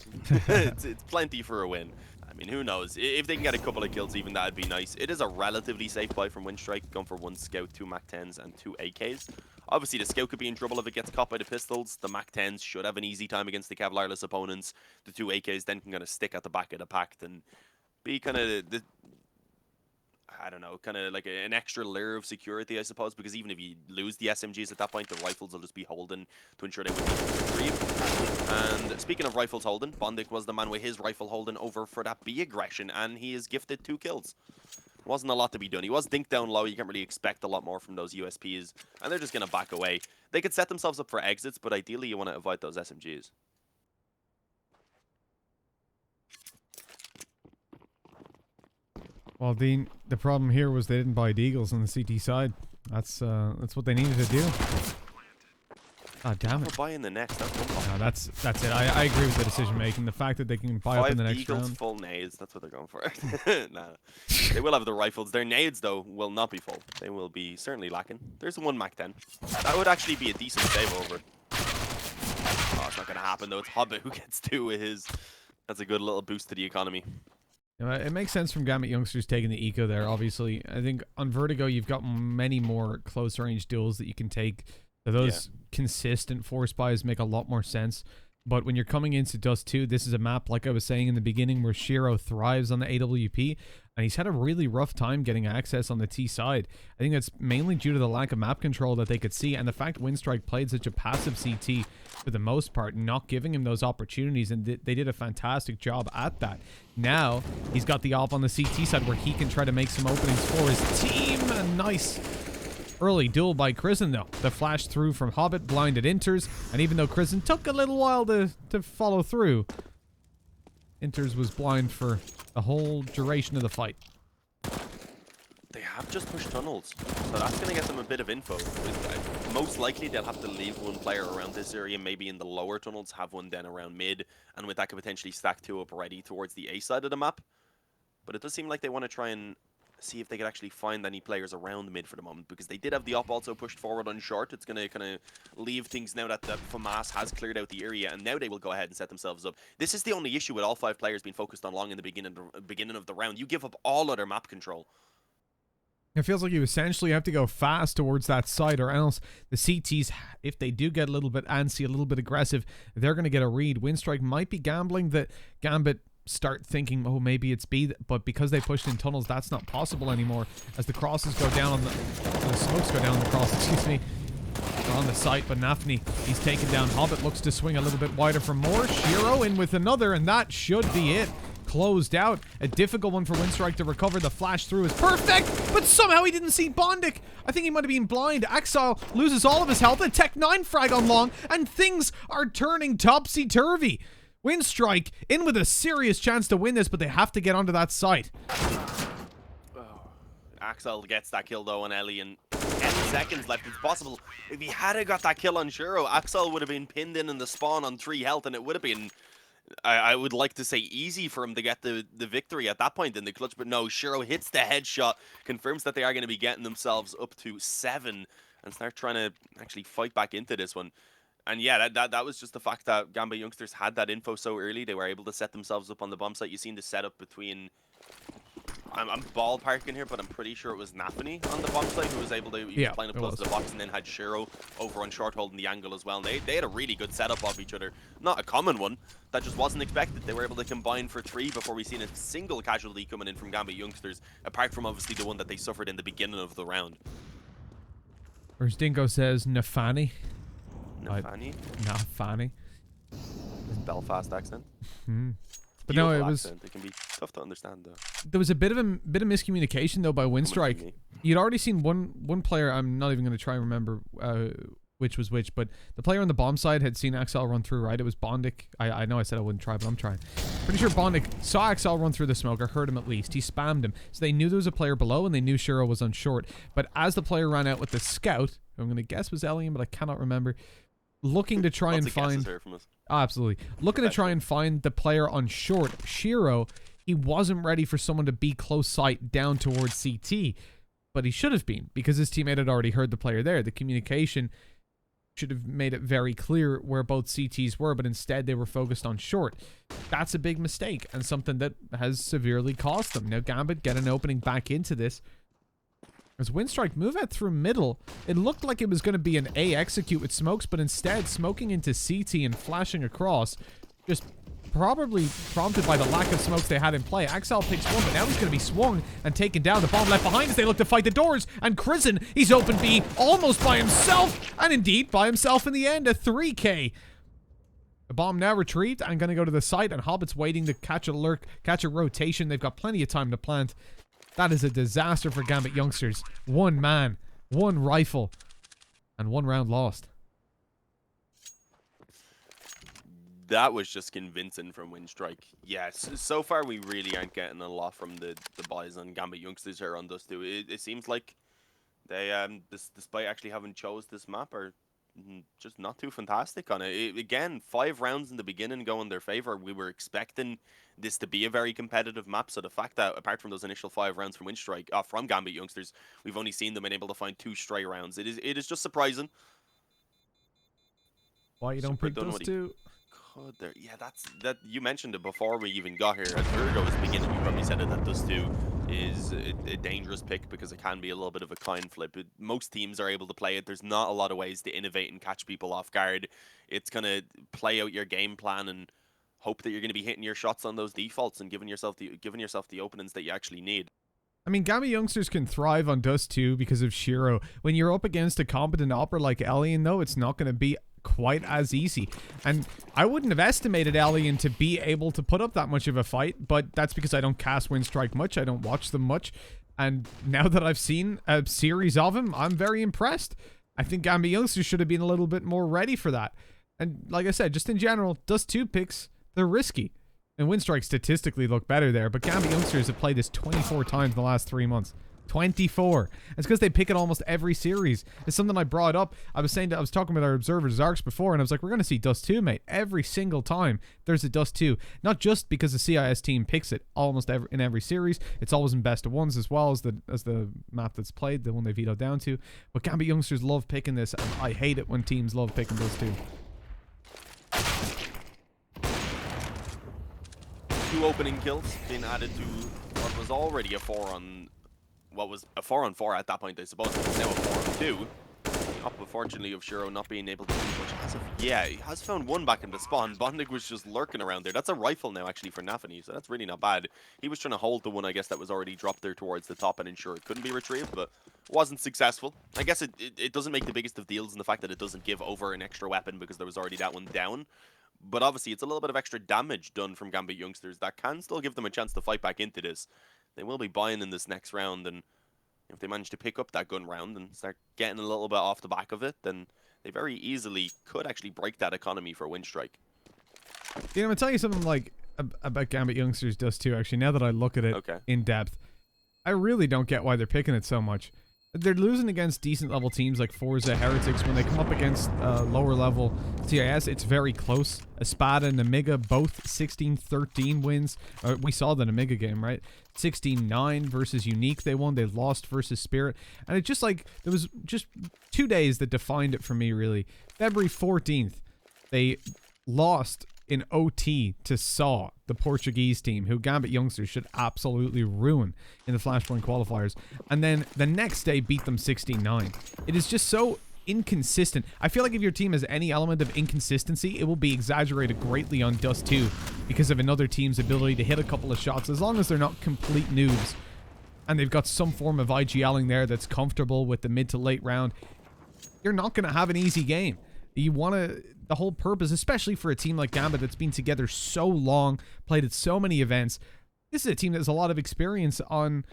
it's plenty for a win. I mean, who knows? If they can get a couple of kills even, that'd be nice. It is a relatively safe buy from Winstrike, going for 1 Scout, 2 MAC-10s, and 2 AKs. Obviously, the Scout could be in trouble if it gets caught by the pistols. The MAC-10s should have an easy time against the Cavalierless opponents. The 2 AKs then can kind of stick at the back of the pack and be kind of the I don't know, kind of like an extra layer of security, I suppose, because even if you lose the SMGs at that point, the rifles will just be holding to ensure they wouldn't retrieve. And speaking of rifles holding, Bondik was the man with his rifle holding over for that B aggression, and he is gifted 2 kills. Wasn't a lot to be done. He was dinked down low. You can't really expect a lot more from those USPs, and they're just going to back away. They could set themselves up for exits, but ideally you want to avoid those SMGs. Well, Dean, the problem here was they didn't buy Deagles on the CT side. That's what they needed to do. Ah, damn it. We're buying the next. That's one No, that's it. I agree with the decision making. The fact that they can buy up in the next Eagles, round. full nades. That's what they're going for. Nah. They will have the rifles. Their nades, though, will not be full. They will be certainly lacking. There's 1 MAC-10. That would actually be a decent save over. Oh, it's not going to happen, though. It's Hobbit who gets 2 with his. That's a good little boost to the economy. It makes sense from Gambit youngsters taking the eco there, obviously. I think on Vertigo, you've got many more close range duels that you can take. So those consistent force buys make a lot more sense. But when you're coming into Dust2, this is a map, like I was saying in the beginning, where Shiro thrives on the AWP, and he's had a really rough time getting access on the T side. I think that's mainly due to the lack of map control that they could see, and the fact Winstrike played such a passive CT for the most part, not giving him those opportunities, and they did a fantastic job at that. Now, he's got the op on the CT side where he can try to make some openings for his team. A nice early duel by Crizzen, though. The flash through from Hobbit blinded Inters, and even though Crizzen took a little while to follow through, Inters was blind for the whole duration of the fight. They have just pushed tunnels, so that's going to get them a bit of info. Most likely they'll have to leave 1 player around this area, maybe in the lower tunnels, have 1 then around mid, and with that could potentially stack 2 up ready towards the A side of the map. But it does seem like they want to try and see if they could actually find any players around mid for the moment, because they did have the op also pushed forward on short. It's going to kind of leave things now that the FAMAS has cleared out the area, and now they will go ahead and set themselves up. This is the only issue with all 5 players being focused on long in the beginning of the round. You give up all other map control. It feels like you essentially have to go fast towards that side, or else the CTs, if they do get a little bit antsy, a little bit aggressive, they're going to get a read. Winstrike might be gambling that Gambit start thinking, oh, maybe it's B, but because they pushed in tunnels, that's not possible anymore. As the crosses go down on the smokes go down on the cross, excuse me, they're on the site, but Nafni, he's taken down. Hobbit looks to swing a little bit wider for more. Shiro in with another, and that should be it. Closed out. A difficult one for Winstrike to recover. The flash through is perfect, but somehow he didn't see Bondic. I think he might have been blind. Axel loses all of his health. A Tech 9 frag on long, and things are turning topsy-turvy. Winstrike in with a serious chance to win this, but they have to get onto that site. Axel gets that kill though on Ellie, and 10 seconds left. It's possible if he had got that kill on Shiro, Axel would have been pinned in the spawn on 3 health, and it would have been, I would like to say, easy for him to get the victory at that point in the clutch. But no, Shiro hits the headshot, confirms that they are going to be getting themselves up to 7 and start trying to actually fight back into this one. And yeah, that was just the fact that Gambit youngsters had that info so early. They were able to set themselves up on the bomb site. You've seen the setup between, I'm ballparking here, but I'm pretty sure it was Nafani on the bomb site who was able to, he was playing up close to the box, and then had Shiro over on short holding the angle as well. And they had a really good setup of each other. Not a common one. That just wasn't expected. They were able to combine for 3 before we seen a single casualty coming in from Gambit youngsters, apart from obviously the one that they suffered in the beginning of the round. Whereas Dingo says Nafani. Nafani? Nafani. Belfast accent. But no, it was. It can be tough to understand though. There was a bit of miscommunication though by Winstrike. You'd already seen one player. I'm not even going to try and remember which was which, but the player on the bomb side had seen Axel run through. Right, it was Bondic. I know I said I wouldn't try, but I'm trying. Pretty sure Bondic saw Axel run through the smoke, or heard him at least. He spammed him, so they knew there was a player below, and they knew Shiro was on short. But as the player ran out with the scout, who I'm going to guess was Elian, but I cannot remember. Looking to try and find, absolutely, looking to try and find the player on short, Shiro, he wasn't ready for someone to be close sight down towards CT, but he should have been, because his teammate had already heard the player there. The communication should have made it very clear where both CTs were, but instead they were focused on short. That's a big mistake, and something that has severely cost them. Now Gambit get an opening back into this. As Winstrike move out through middle, it looked like it was going to be an A execute with smokes, but instead smoking into CT and flashing across, just probably prompted by the lack of smokes they had in play. Axel picks one, but now he's going to be swung and taken down. The bomb left behind as they look to fight the doors, and Krisen, he's open B almost by himself, and indeed by himself in the end, a 3K. The bomb now retrieved and going to go to the site, and Hobbit's waiting to catch a lurk, catch a rotation. They've got plenty of time to plant. That is a disaster for Gambit youngsters. 1 man, 1 rifle, and 1 round lost. That was just convincing from Winstrike. Yes, so far we really aren't getting a lot from the boys on Gambit youngsters here on Dust2. It seems like they, despite actually having chose this map, are just not too fantastic on it. Again, 5 rounds in the beginning go in their favor. We were expecting this to be a very competitive map, so the fact that apart from those initial 5 rounds from Winstrike, from Gambit youngsters, we've only seen them able to find 2 straight rounds. It is just surprising. Why you don't pick those 2? Yeah, that you mentioned it before we even got here. At Virgo's beginning, you probably said it, that Dust2 is a dangerous pick because it can be a little bit of a coin flip. Most teams are able to play it. There's not a lot of ways to innovate and catch people off guard. It's gonna play out your game plan and hope that you're gonna be hitting your shots on those defaults and giving yourself the openings that you actually need. I mean, Gambit youngsters can thrive on Dust2 because of Shiro. When you're up against a competent opera like Elian, though, it's not going to be quite as easy. And I wouldn't have estimated Elian to be able to put up that much of a fight, but that's because I don't cast Winstrike much. I don't watch them much. And now that I've seen a series of him, I'm very impressed. I think Gambit youngsters should have been a little bit more ready for that. And like I said, just in general, Dust2 picks, they're risky. And Winstrike statistically look better there, but Gambit youngsters have played this 24 times in the last 3 months. 24. It's because they pick it almost every series. It's something I brought up. I was talking with our observers, Zarks, before, and I was like, we're going to see Dust2, mate. Every single time there's a Dust2. Not just because the CIS team picks it almost in every series. It's always in best of ones as well as the map that's played, the one they vetoed down to. But Gambit youngsters love picking this, and I hate it when teams love picking Dust2. 2 opening kills being added to what was already a 4 on 4 at that point, I suppose. It's now a 4-on-2. Unfortunately of Shiro not being able to do much as of, yeah, he has found one back in the spawn. Bondig was just lurking around there. That's a rifle now actually for Nafany, so that's really not bad. He was trying to hold the one, I guess, that was already dropped there towards the top and ensure it couldn't be retrieved, but wasn't successful. I guess it doesn't make the biggest of deals in the fact that it doesn't give over an extra weapon because there was already that one down. But obviously it's a little bit of extra damage done from Gambit youngsters that can still give them a chance to fight back into this. They will be buying in this next round, and if they manage to pick up that gun round and start getting a little bit off the back of it, then they very easily could actually break that economy for Winstrike. You know, I'm going to tell you something like about Gambit youngsters Dust2, actually, now that I look at it in depth. I really don't get why they're picking it so much. They're losing against decent level teams like Forza, Heretics. When they come up against lower level CIS, it's very close. Espada and Amiga, both 16-13 wins. We saw the Amiga game, right? 16-9 versus Unique they won. They lost versus Spirit. And it just like, there was just 2 days that defined it for me, really. February 14th, they lost in OT to SAW, the Portuguese team, who Gambit youngsters should absolutely ruin in the Flashpoint qualifiers. And then the next day beat them 16-9. It is just so inconsistent. I feel like if your team has any element of inconsistency, it will be exaggerated greatly on Dust2 because of another team's ability to hit a couple of shots, as long as they're not complete noobs and they've got some form of IGLing there that's comfortable with the mid to late round. You're not going to have an easy game. You want to... The whole purpose, especially for a team like Gambit that's been together so long, played at so many events, this is a team that has a lot of experience on,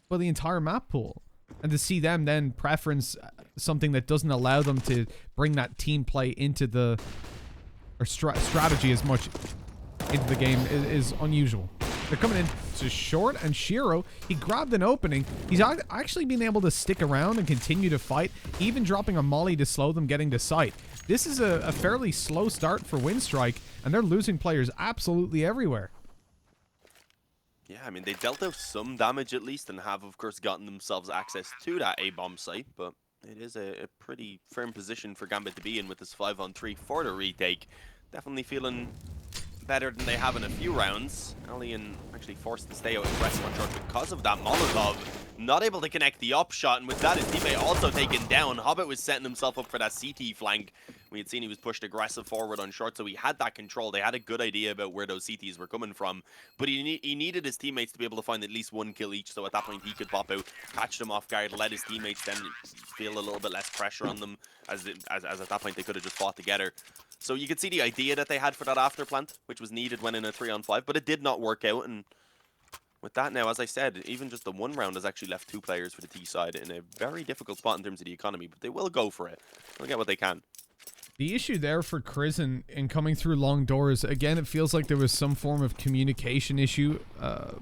well, the entire map pool. And to see them then preference something that doesn't allow them to bring that team play into the, or strategy as much into the game is unusual. They're coming in to short, and Shiro, he grabbed an opening. He's actually been able to stick around and continue to fight, even dropping a molly to slow them getting to sight. This is a fairly slow start for Winstrike, and they're losing players absolutely everywhere. Yeah, I mean, they dealt out some damage at least, and have, of course, gotten themselves access to that A-bomb site, but it is a pretty firm position for Gambit to be in with this 5-on-3 for the retake. Definitely feeling better than they have in a few rounds. Alien actually forced to stay out aggressive on short because of that Molotov. Not able to connect the up shot, and with that, his teammate also taken down. Hobbit was setting himself up for that CT flank. We had seen he was pushed aggressive forward on short, so he had that control. They had a good idea about where those CTs were coming from, but he needed his teammates to be able to find at least one kill each, so at that point he could pop out, catch them off guard, let his teammates then feel a little bit less pressure on them, as at that point they could have just fought together. So you could see the idea that they had for that after plant, which was needed when in a 3-on-5, but it did not work out. And with that now, as I said, even just the one round has actually left 2 players for the T side in a very difficult spot in terms of the economy, but they will go for it. They'll get what they can. The issue there for Crizzen in coming through long doors, again, it feels like there was some form of communication issue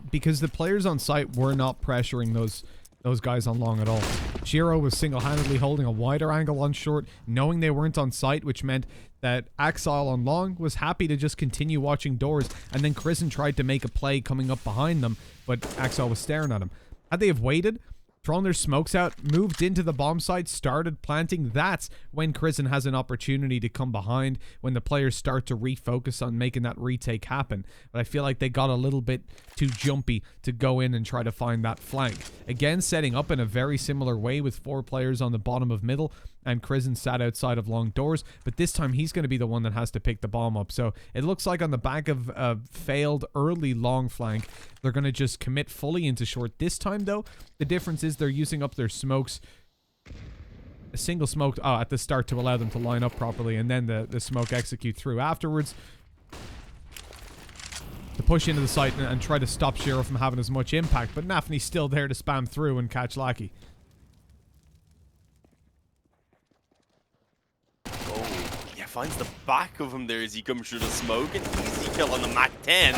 because the players on site were not pressuring those guys on long at all. Shiro was single-handedly holding a wider angle on short, knowing they weren't on site, which meant that Axile on long was happy to just continue watching doors, and then Crizzen tried to make a play coming up behind them, but Axile was staring at him. Had they have waited, thrown their smokes out, moved into the bomb site, started planting, that's when Crizzen has an opportunity to come behind, when the players start to refocus on making that retake happen. But I feel like they got a little bit too jumpy to go in and try to find that flank. Again, setting up in a very similar way with 4 players on the bottom of middle, and Crizzen sat outside of long doors, but this time he's going to be the one that has to pick the bomb up. So it looks like on the back of a failed early long flank, they're going to just commit fully into short. This time, though, the difference is they're using up their smokes, a single smoke at the start to allow them to line up properly, and then the smoke execute through afterwards to push into the site and try to stop Shiro from having as much impact. But Nafany's still there to spam through and catch Lackey. Finds the back of him there as he comes through the smoke. An easy kill on the Mac 10.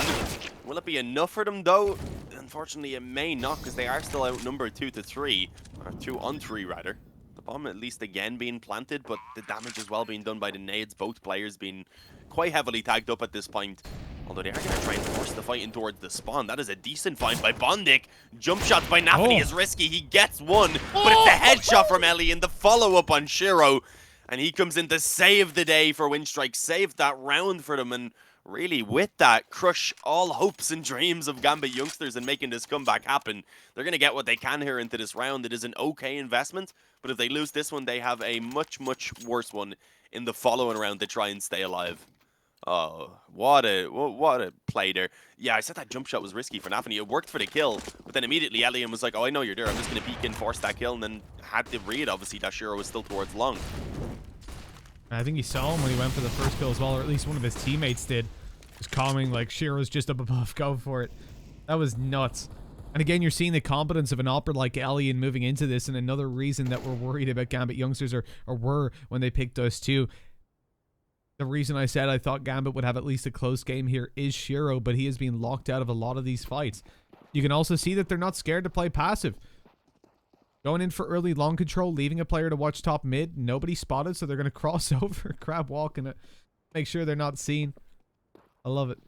Will it be enough for them though? Unfortunately, it may not, because they are still outnumbered 2-3, or 2-on-3 rather. The bomb at least again being planted, but the damage as well being done by the nades. Both players being quite heavily tagged up at this point. Although they are going to try and force the fight in towards the spawn. That is a decent find by Bondik. Jump shot by Nafany is risky. He gets one, but it's a headshot from Ellie and the follow-up on Shiro. And he comes in to save the day for Winstrike, save that round for them, and really with that crush all hopes and dreams of Gambit youngsters and making this comeback happen. They're going to get what they can here into this round. It is an okay investment, but if they lose this one, they have a much, much worse one in the following round to try and stay alive. Oh, what a play there. Yeah, I said that jump shot was risky for Nafany. It worked for the kill, but then immediately Elian was like, oh, I know you're there. I'm just going to peek in, force that kill, and then had to read, obviously, that Shiro was still towards long. I think he saw him when he went for the first kill as well, or at least one of his teammates did. Just calming, like, Shiro's just up above, go for it. That was nuts. And again, you're seeing the competence of an opera like Elian moving into this, and another reason that we're worried about Gambit youngsters, or were when they picked Dust2. The reason I said I thought Gambit would have at least a close game here is Shiro, but he has been locked out of a lot of these fights. You can also see that they're not scared to play passive. Going in for early long control, leaving a player to watch top mid. Nobody spotted, so they're going to cross over, crab walk, and make sure they're not seen. I love it.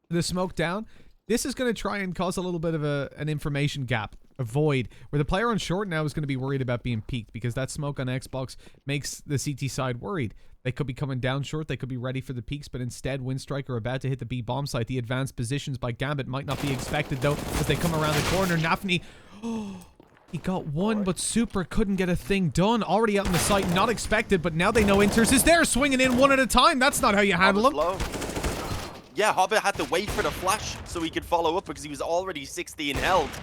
The smoke down. This is going to try and cause a little bit of an information gap, a void, where the player on short now is going to be worried about being peaked because that smoke on Xbox makes the CT side worried. They could be coming down short, they could be ready for the peaks, but instead Winstrike are about to hit the B bomb site. The advanced positions by Gambit might not be expected though as they come around the corner. Nafany, he got one, but Super couldn't get a thing done. Already out in the site, not expected, but now they know Inters is there, swinging in one at a time. That's not how you handle him. Yeah, Hobbit had to wait for the flash so he could follow up because he was already 60 in health.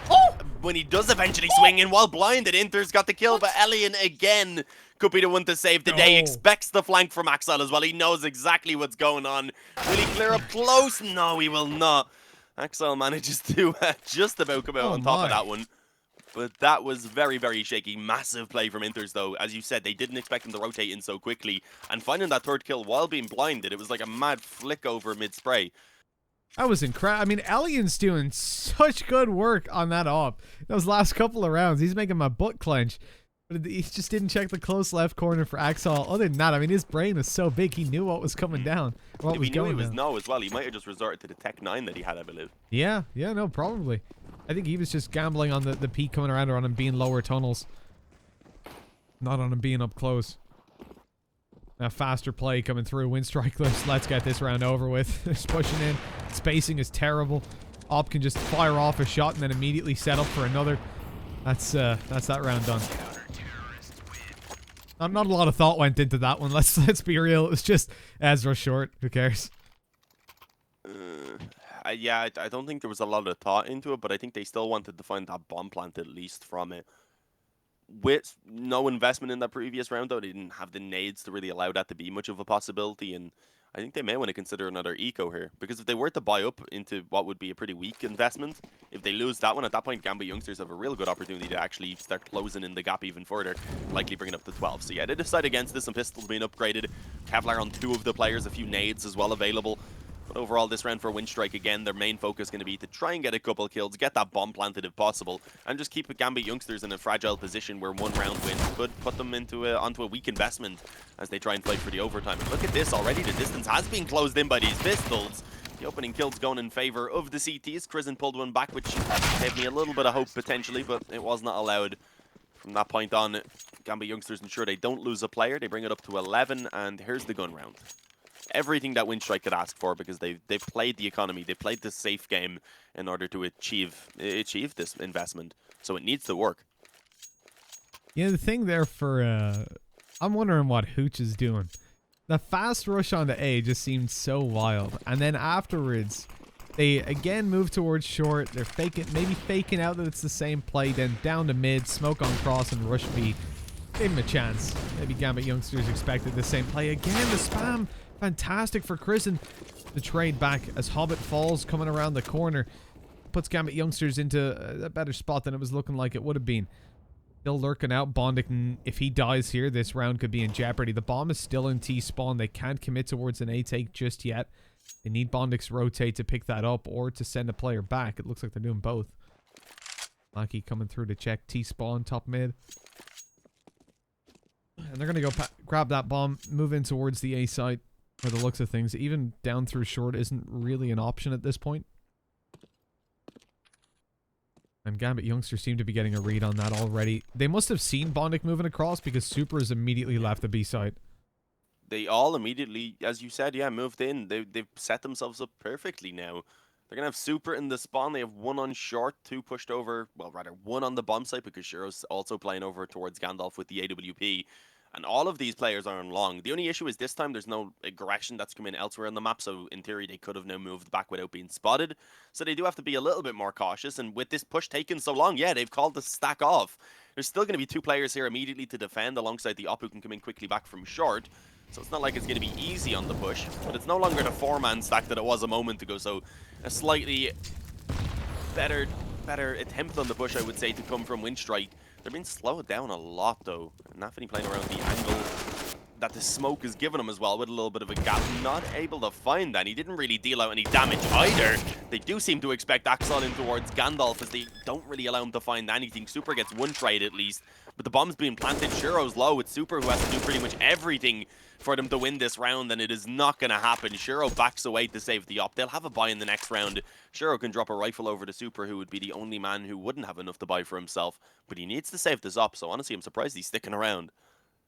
When he does eventually swing in while blinded, Inter's got the kill, but Elian again could be the one to save the day. Expects the flank from Axel as well. He knows exactly what's going on. Will he clear up close? No, he will not. Axel manages to just about come out on top of that one. But that was very, very shaky. Massive play from Inters, though. As you said, they didn't expect him to rotate in so quickly. And finding that third kill while being blinded, it was like a mad flick over mid-spray. That was incredible. I mean, Elian's doing such good work on that op. Those last couple of rounds, he's making my butt clench. But he just didn't check the close left corner for Axel. Other than that, I mean, his brain is so big, he knew what was coming down. If he knew he was no as well, he might have just resorted to the Tech 9 that he had, I believe. Yeah, no, probably. I think he was just gambling on the peak coming around or on him being lower tunnels. Not on him being up close. Now faster play coming through. Winstrike, let's get this round over with. Just pushing in. Spacing is terrible. Op can just fire off a shot and then immediately set up for another. That's that round done. Not a lot of thought went into that one. Let's be real. It was just Ezra short. Who cares? Yeah, I don't think there was a lot of thought into it, but I think they still wanted to find that bomb plant at least from it. With no investment in that previous round, though, they didn't have the nades to really allow that to be much of a possibility, and I think they may want to consider another eco here, because if they were to buy up into what would be a pretty weak investment, if they lose that one, at that point, Gambit youngsters have a real good opportunity to actually start closing in the gap even further, likely bringing up to 12. So yeah, they decide against this, some pistols being upgraded, Kevlar on 2 of the players, a few nades as well available. But overall, this round for Winstrike, again, their main focus going to be to try and get a couple kills, get that bomb planted if possible, and just keep Gambit youngsters in a fragile position where one round win could put them onto a weak investment as they try and fight for the overtime. And look at this already, the distance has been closed in by these pistols. The opening kills going in favor of the CTs. Krisen pulled one back, which gave me a little bit of hope potentially, but it was not allowed. From that point on, Gambit youngsters ensure they don't lose a player. They bring it up to 11, and here's the gun round. Everything that Winstrike could ask for, because they've played the economy, they played the safe game in order to achieve this investment. So it needs to work. Yeah, the thing there for I'm wondering what Hooch is doing. The fast rush onto A just seemed so wild, and then afterwards they again move towards short. They're maybe faking out that it's the same play, then down to mid, smoke on cross, and rush B. Give him a chance. Maybe Gambit youngsters expected the same play again. The spam. Fantastic for Krisen. The trade back as Hobbit falls coming around the corner. Puts Gambit youngsters into a better spot than it was looking like it would have been. Still lurking out. Bondic, if he dies here, this round could be in jeopardy. The bomb is still in T-spawn. They can't commit towards an A-take just yet. They need Bondic's rotate to pick that up or to send a player back. It looks like they're doing both. Lucky coming through to check T-spawn, top mid. And they're going to go grab that bomb, move in towards the A site. For the looks of things, even down through short isn't really an option at this point. And Gambit youngsters seem to be getting a read on that already. They must have seen Bondic moving across because Super has immediately left the B site. they all immediately, as you said, yeah, moved in. They've set themselves up perfectly now. They're going to have Super in the spawn. They have 1 on short, 2 pushed over. Well, rather, 1 on the bomb site because Shiro's also playing over towards Gandalf with the AWP. And all of these players are on long. The only issue is this time there's no aggression that's come in elsewhere on the map. So in theory, they could have now moved back without being spotted. So they do have to be a little bit more cautious. And with this push taking so long, yeah, they've called the stack off. There's still going to be 2 players here immediately to defend alongside the op who can come in quickly back from short. So it's not like it's going to be easy on the push, but it's no longer the 4-man stack that it was a moment ago. So a slightly better attempt on the push, I would say, to come from Winstrike. They're being slowed down a lot, though. Nafany playing around the angle that the smoke is giving him as well, with a little bit of a gap. Not able to find that. He didn't really deal out any damage either. They do seem to expect Axel in towards Gandalf, as they don't really allow him to find anything. Super gets one trade at least, but the bomb's being planted. Shiro's low. It's Super who has to do pretty much everything for them to win this round, and it is not going to happen. Shiro backs away to save the op. They'll have a buy in the next round. Shiro can drop a rifle over to Super, who would be the only man who wouldn't have enough to buy for himself, but he needs to save this op, so honestly, I'm surprised he's sticking around.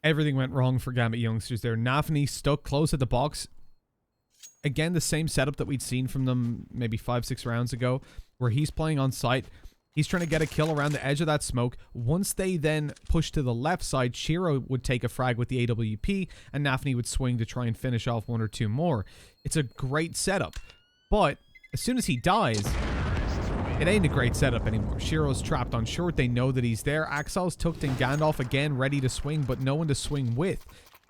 Everything went wrong for Gambit youngsters there. Nafany stuck close at the box. Again, the same setup that we'd seen from them maybe 5-6 rounds ago, where he's playing on site. He's trying to get a kill around the edge of that smoke. Once they then push to the left side, Shiro would take a frag with the AWP, and Nafany would swing to try and finish off 1 or 2 more. It's a great setup, but as soon as he dies, it ain't a great setup anymore. Shiro's trapped on short. They know that he's there. Axel's tucked in Gandalf again, ready to swing, but no one to swing with.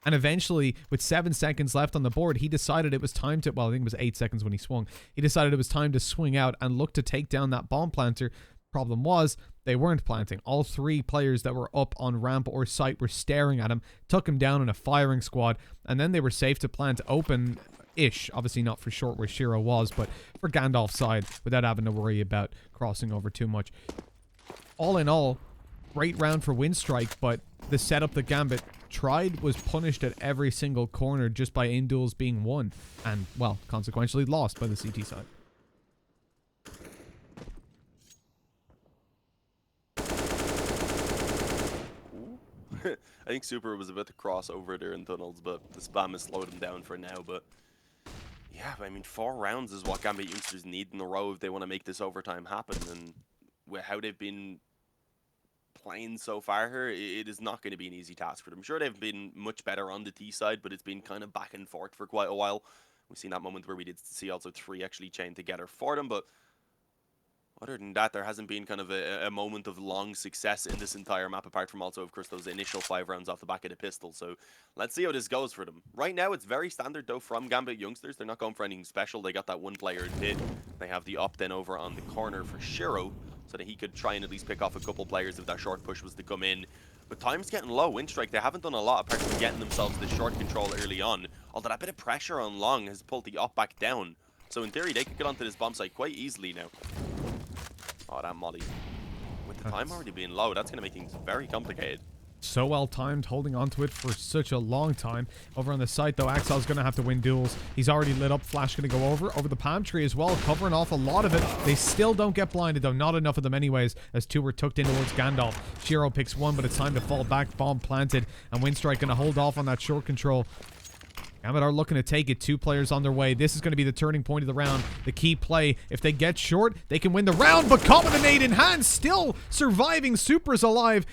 And eventually, with 7 seconds left on the board, he decided it was time to, well, I think it was 8 seconds when he swung. He decided it was time to swing out and look to take down that bomb planter. Problem was, they weren't planting. All 3 players that were up on ramp or site were staring at him, took him down in a firing squad, and then they were safe to plant open-ish. Obviously not for short where Shiro was, but for Gandalf's side, without having to worry about crossing over too much. All in all, great round for Winstrike, but the setup that Gambit tried was punished at every single corner just by in-duels being won, and, well, consequentially lost by the CT side. I think Super was about to cross over there in tunnels, but the spam has slowed him down for now. But yeah, I mean, 4 rounds is what Gambit youngsters need in a row if they want to make this overtime happen. And with how they've been playing so far here, it is not going to be an easy task for them. Sure, they've been much better on the T side, but it's been kind of back and forth for quite a while. We've seen that moment where we did see also 3 actually chain together for them, but other than that, there hasn't been kind of a moment of long success in this entire map, apart from also, of course, those initial 5 rounds off the back of the pistol. So let's see how this goes for them. Right now, it's very standard, though, from Gambit youngsters. They're not going for anything special. They got that 1 player hit. They have the opt-in over on the corner for Shiro, so that he could try and at least pick off a couple players if that short push was to come in. But time's getting low. Winstrike, they haven't done a lot apart from getting themselves the short control early on. Although that bit of pressure on long has pulled the op back down. So in theory, they could get onto this bomb site quite easily now. Oh, that molly. With the time already being low, that's going to make things very complicated. So well timed, holding on to it for such a long time. Over on the site, though, Axel's going to have to win duels. He's already lit up. Flash going to go over the palm tree as well, covering off a lot of it. They still don't get blinded, though. Not enough of them anyways, as 2 were tucked in towards Gandalf. Shiro picks 1, but it's time to fall back. Bomb planted, and Winstrike going to hold off on that short control. Gambit are looking to take it. 2 players on their way. This is going to be the turning point of the round. The key play. If they get short, they can win the round. But caught with a nade in hand. Still surviving. Super's alive.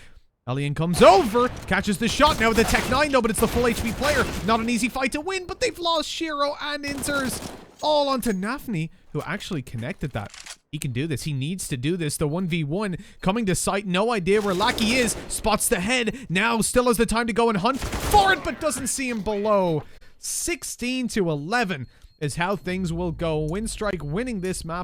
Elian comes over. Catches the shot now with the Tech 9, though. But it's the full HP player. Not an easy fight to win. But they've lost Shiro and Inters. All onto Nafany, who actually connected that. He can do this. He needs to do this. The 1v1 coming to sight. No idea where Lackey is. Spots the head. Now still has the time to go and hunt for it. But doesn't see him below. 16-11 is how things will go. Winstrike winning this map